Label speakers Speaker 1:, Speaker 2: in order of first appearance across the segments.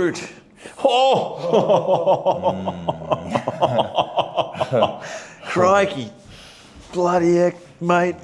Speaker 1: boot. Oh! Crikey. Bloody heck, mate.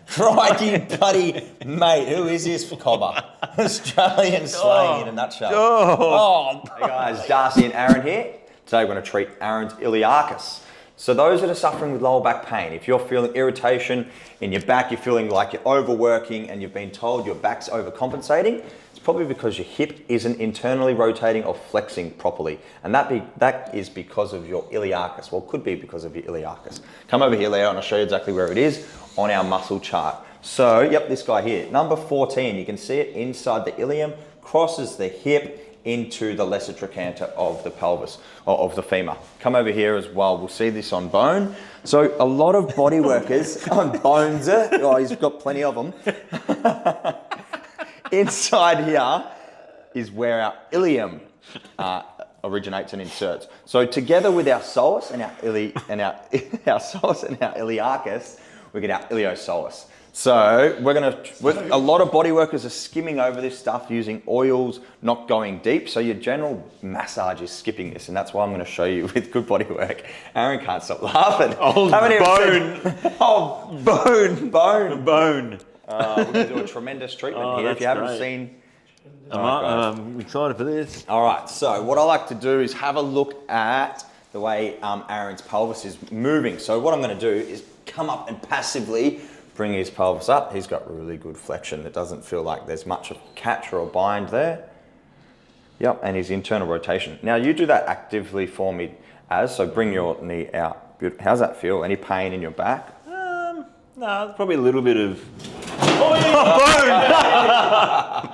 Speaker 2: Crikey, buddy, mate, who is this cobber? Australian slang in a nutshell. Oh. Hey guys, Darcy and Aaron here. Today we're going to treat Aaron's Iliacus. So those that are suffering with lower back pain, if you're feeling irritation in your back, you're feeling like you're overworking and you've been told your back's overcompensating, it's probably because your hip isn't internally rotating or flexing properly. And that is because of your iliacus. Well, it could be because of your iliacus. Come over here, Leo, and I'll show you exactly where it is on our muscle chart. So, yep, this guy here, number 14, you can see it inside the ilium, crosses the hip into the lesser trochanter of the pelvis, or of the femur. Come over here as well, we'll see this on bone. So a lot of body workers on bones, oh, he's got plenty of them. Inside here is where our ilium originates and inserts. So together with our psoas and our psoas and our iliacus, we get our iliopsoas. So a lot of body workers are skimming over this stuff using oils, not going deep. So your general massage is skipping this, and that's why I'm going to show you with good body work. Aaron can't stop laughing.
Speaker 1: Bone.
Speaker 2: Bone. We're going to do a tremendous treatment here. If you haven't seen,
Speaker 1: I'm excited for this.
Speaker 2: All right. So what I like to do is have a look at the way Aaron's pelvis is moving. So what I'm going to do is come up and passively bring his pelvis up. He's got really good flexion. It doesn't feel like there's much of catch or a bind there. Yep, and his internal rotation. Now you do that actively for me, so bring your knee out. How's that feel? Any pain in your back?
Speaker 1: No, probably a little bit of...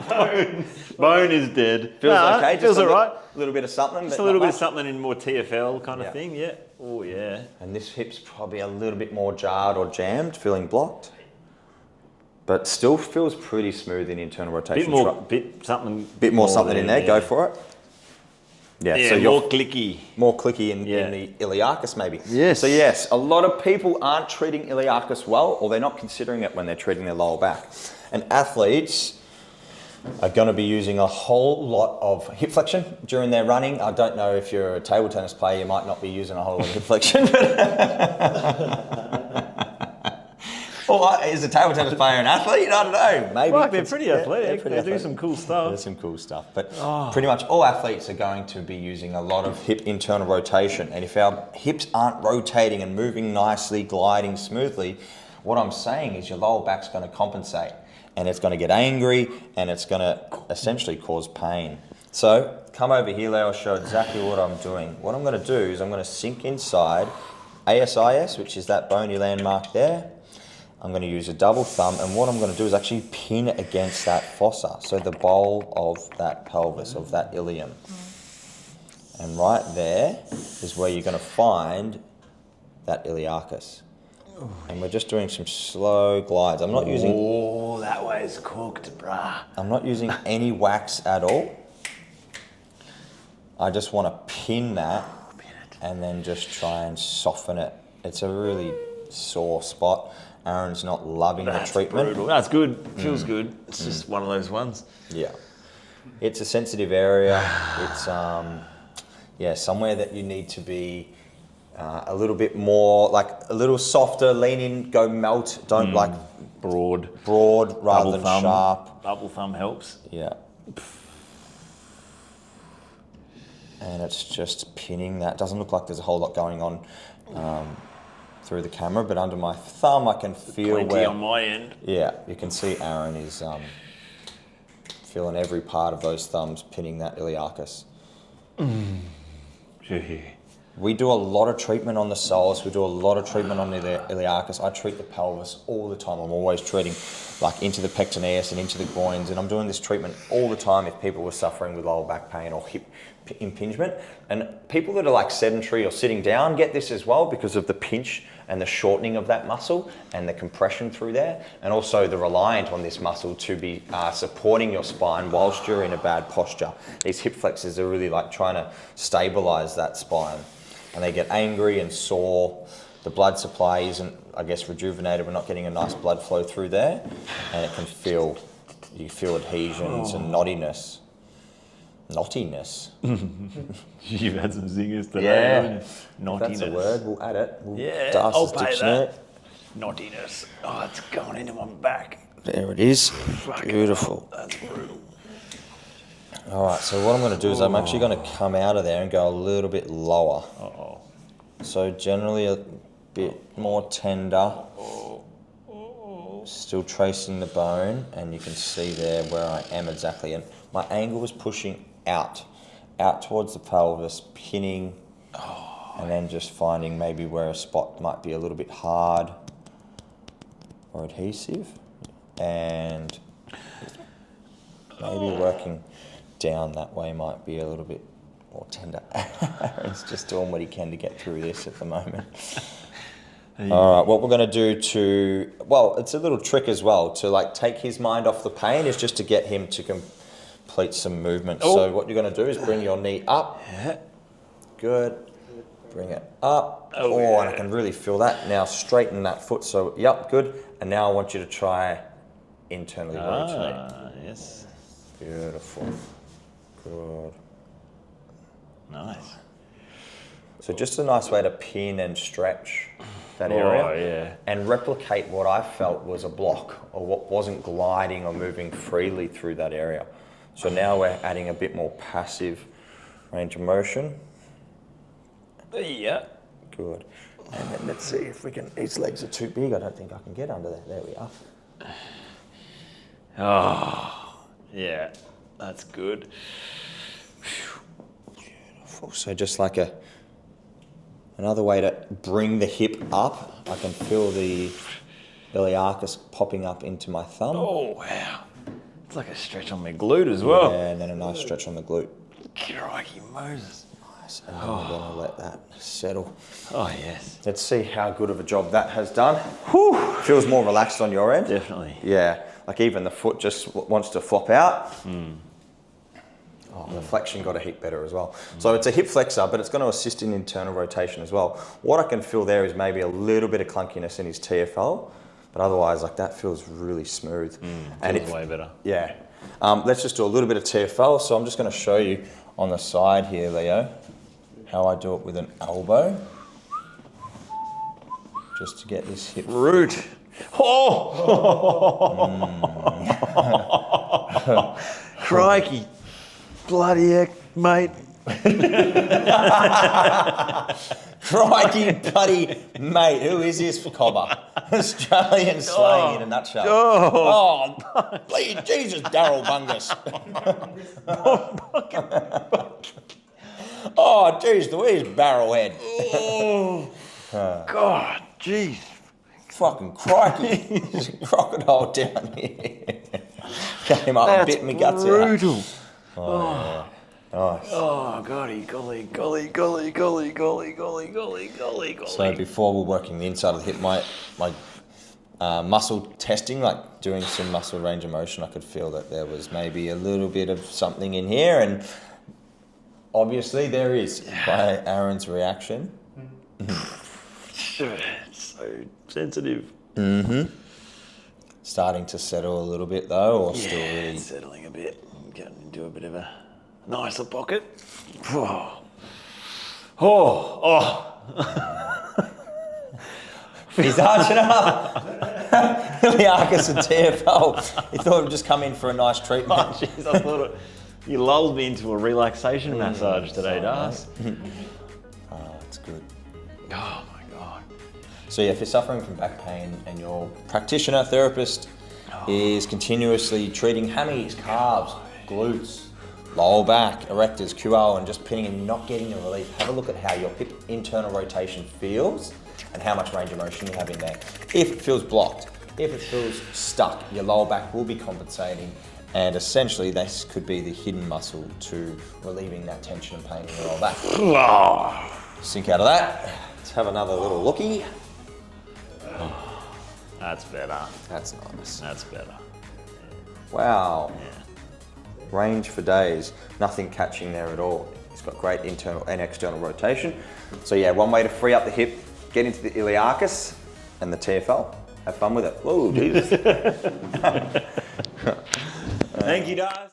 Speaker 1: Bone! Bone is dead.
Speaker 2: Feels okay?
Speaker 1: Feels all right.
Speaker 2: A little bit of something?
Speaker 1: Just a little bit of something in more TFL kind of thing, yeah. Oh, yeah.
Speaker 2: And this hip's probably a little bit more jarred or jammed, feeling blocked. But still feels pretty smooth in internal rotation.
Speaker 1: Bit more
Speaker 2: something in there,
Speaker 1: yeah.
Speaker 2: Go for it.
Speaker 1: Yeah,
Speaker 2: so
Speaker 1: more clicky.
Speaker 2: More clicky in the iliacus maybe.
Speaker 1: Yes.
Speaker 2: So yes, a lot of people aren't treating iliacus well, or they're not considering it when they're treating their lower back. And athletes are going to be using a whole lot of hip flexion during their running. I don't know if you're a table tennis player, you might not be using a whole lot of hip flexion. Or is a table tennis player an athlete? I don't know. Maybe.
Speaker 1: Well, they're pretty athletic. They do some cool stuff.
Speaker 2: There's some cool stuff. But pretty much all athletes are going to be using a lot of hip internal rotation. And if our hips aren't rotating and moving nicely, gliding smoothly, what I'm saying is your lower back's going to compensate. And it's going to get angry, and it's going to essentially cause pain. So come over here, Leo, I'll show exactly what I'm doing. What I'm going to do is I'm going to sink inside ASIS, which is that bony landmark there. I'm going to use a double thumb, and what I'm going to do is actually pin against that fossa, so the bowl of that pelvis, of that ilium. And right there is where you're going to find that iliacus. And we're just doing some slow glides. I'm not using...
Speaker 1: Oh, that way's cooked, brah.
Speaker 2: I'm not using any wax at all. I just want to pin that and then just try and soften it. It's a really sore spot. Aaron's not loving the treatment.
Speaker 1: Brutal. That's good. Feels good. It's just one of those ones.
Speaker 2: Yeah. It's a sensitive area. It's somewhere that you need to be a little bit more, like a little softer, lean in, go melt. Don't like
Speaker 1: broad
Speaker 2: rather than sharp.
Speaker 1: Double thumb helps.
Speaker 2: Yeah. And it's just pinning that. Doesn't look like there's a whole lot going on through the camera, but under my thumb I can feel
Speaker 1: Plenty on my end.
Speaker 2: Yeah, you can see Aaron is feeling every part of those thumbs pinning that iliacus. We do a lot of treatment on the soles. We do a lot of treatment on the iliacus. I treat the pelvis all the time. I'm always treating like into the pectineus and into the groins, and I'm doing this treatment all the time if people were suffering with lower back pain or hip impingement. And people that are like sedentary or sitting down get this as well because of the pinch and the shortening of that muscle and the compression through there, and also the reliant on this muscle to be supporting your spine whilst you're in a bad posture. These hip flexors are really like trying to stabilize that spine, and they get angry and sore. The blood supply isn't, I guess, rejuvenated. We're not getting a nice blood flow through there, and it can feel you feel adhesions and knottiness. Knottiness.
Speaker 1: You've had some zingers today.
Speaker 2: Yeah.
Speaker 1: Knottiness.
Speaker 2: If that's a word, we'll add it. We'll
Speaker 1: I'll
Speaker 2: Darcy's
Speaker 1: pay
Speaker 2: dictionary.
Speaker 1: that. Knottiness. Oh, it's going into my back.
Speaker 2: There it is. Beautiful.
Speaker 1: That's brutal.
Speaker 2: All right, so what I'm going to do is I'm actually going to come out of there and go a little bit lower.
Speaker 1: Uh-oh.
Speaker 2: So generally a bit more tender. Still tracing the bone, and you can see there where I am exactly. And my angle was pushing out towards the pelvis, pinning, and then just finding maybe where a spot might be a little bit hard or adhesive, and maybe working down that way might be a little bit more tender. Aaron's just doing what he can to get through this at the moment. All right, what we're going to do it's a little trick as well to like take his mind off the pain is just to get him to complete some movement. So what you're going to do is bring your knee up.
Speaker 1: Yeah.
Speaker 2: Good. Bring it up. And I can really feel that. Now straighten that foot. So, yep, good. And now I want you to try internally rotate.
Speaker 1: Yes.
Speaker 2: Beautiful. Good.
Speaker 1: Nice.
Speaker 2: So just a nice way to pin and stretch that area and replicate what I felt was a block or what wasn't gliding or moving freely through that area. So now we're adding a bit more passive range of motion.
Speaker 1: Yeah.
Speaker 2: Good. And then let's see if we can, these legs are too big. I don't think I can get under there. There we are.
Speaker 1: Oh, yeah, that's good.
Speaker 2: Beautiful. So just like another way to bring the hip up, I can feel the Iliacus popping up into my thumb.
Speaker 1: Oh, wow. It's like a stretch on my glute as well.
Speaker 2: Yeah, and then a nice stretch on the glute.
Speaker 1: Crikey Moses.
Speaker 2: Nice. And then we're going to let that settle.
Speaker 1: Oh, yes.
Speaker 2: Let's see how good of a job that has done. Whew. Feels more relaxed on your end.
Speaker 1: Definitely.
Speaker 2: Yeah, like even the foot just wants to flop out. Oh, the flexion got a heap better as well. So it's a hip flexor, but it's going to assist in internal rotation as well. What I can feel there is maybe a little bit of clunkiness in his TFL, but otherwise, like that feels really smooth.
Speaker 1: And it's way better.
Speaker 2: Yeah. Let's just do a little bit of TFL. So I'm just going to show you on the side here, Leo, how I do it with an elbow. Just to get this hip.
Speaker 1: Root. Oh! Crikey. Bloody heck, mate.
Speaker 2: Crikey, buddy, mate, who is this for cobber? Australian slang in a nutshell. Oh, Jesus, Daryl Bungus. Oh, geez, where's Barrelhead?
Speaker 1: God, jeez.
Speaker 2: Fucking crikey. There's a crocodile down here. Came up and bit me guts out.
Speaker 1: Brutal.
Speaker 2: Oh, yeah. Nice.
Speaker 1: Oh, golly.
Speaker 2: So before we're working the inside of the hip, my muscle testing, like doing some muscle range of motion, I could feel that there was maybe a little bit of something in here, and obviously there is by Aaron's reaction.
Speaker 1: It's so sensitive.
Speaker 2: Starting to settle a little bit though, or still really...
Speaker 1: It's settling a bit. Getting into a bit of a nicer pocket. Oh.
Speaker 2: He's arching up. Iliacus and TFL. He thought he'd just come in for a nice treatment.
Speaker 1: Oh, jeez, I thought you lulled me into a relaxation massage today, Dars.
Speaker 2: Oh, that's good.
Speaker 1: Oh my God.
Speaker 2: So yeah, if you're suffering from back pain and your practitioner, therapist is continuously treating hammies, calves, glutes, lower back, erectors, QL, and just pinning and not getting the relief, have a look at how your hip internal rotation feels and how much range of motion you have in there. If it feels blocked, if it feels stuck, your lower back will be compensating, and essentially this could be the hidden muscle to relieving that tension and pain in your lower back. Sink out of that. Let's have another little looky.
Speaker 1: That's better.
Speaker 2: That's nice.
Speaker 1: That's better.
Speaker 2: Wow.
Speaker 1: Yeah.
Speaker 2: Range for days, nothing catching there at all. It's got great internal and external rotation. So yeah, one way to free up the hip, get into the Iliacus and the TFL. Have fun with it. Whoa, Jesus. Thank you, Daz.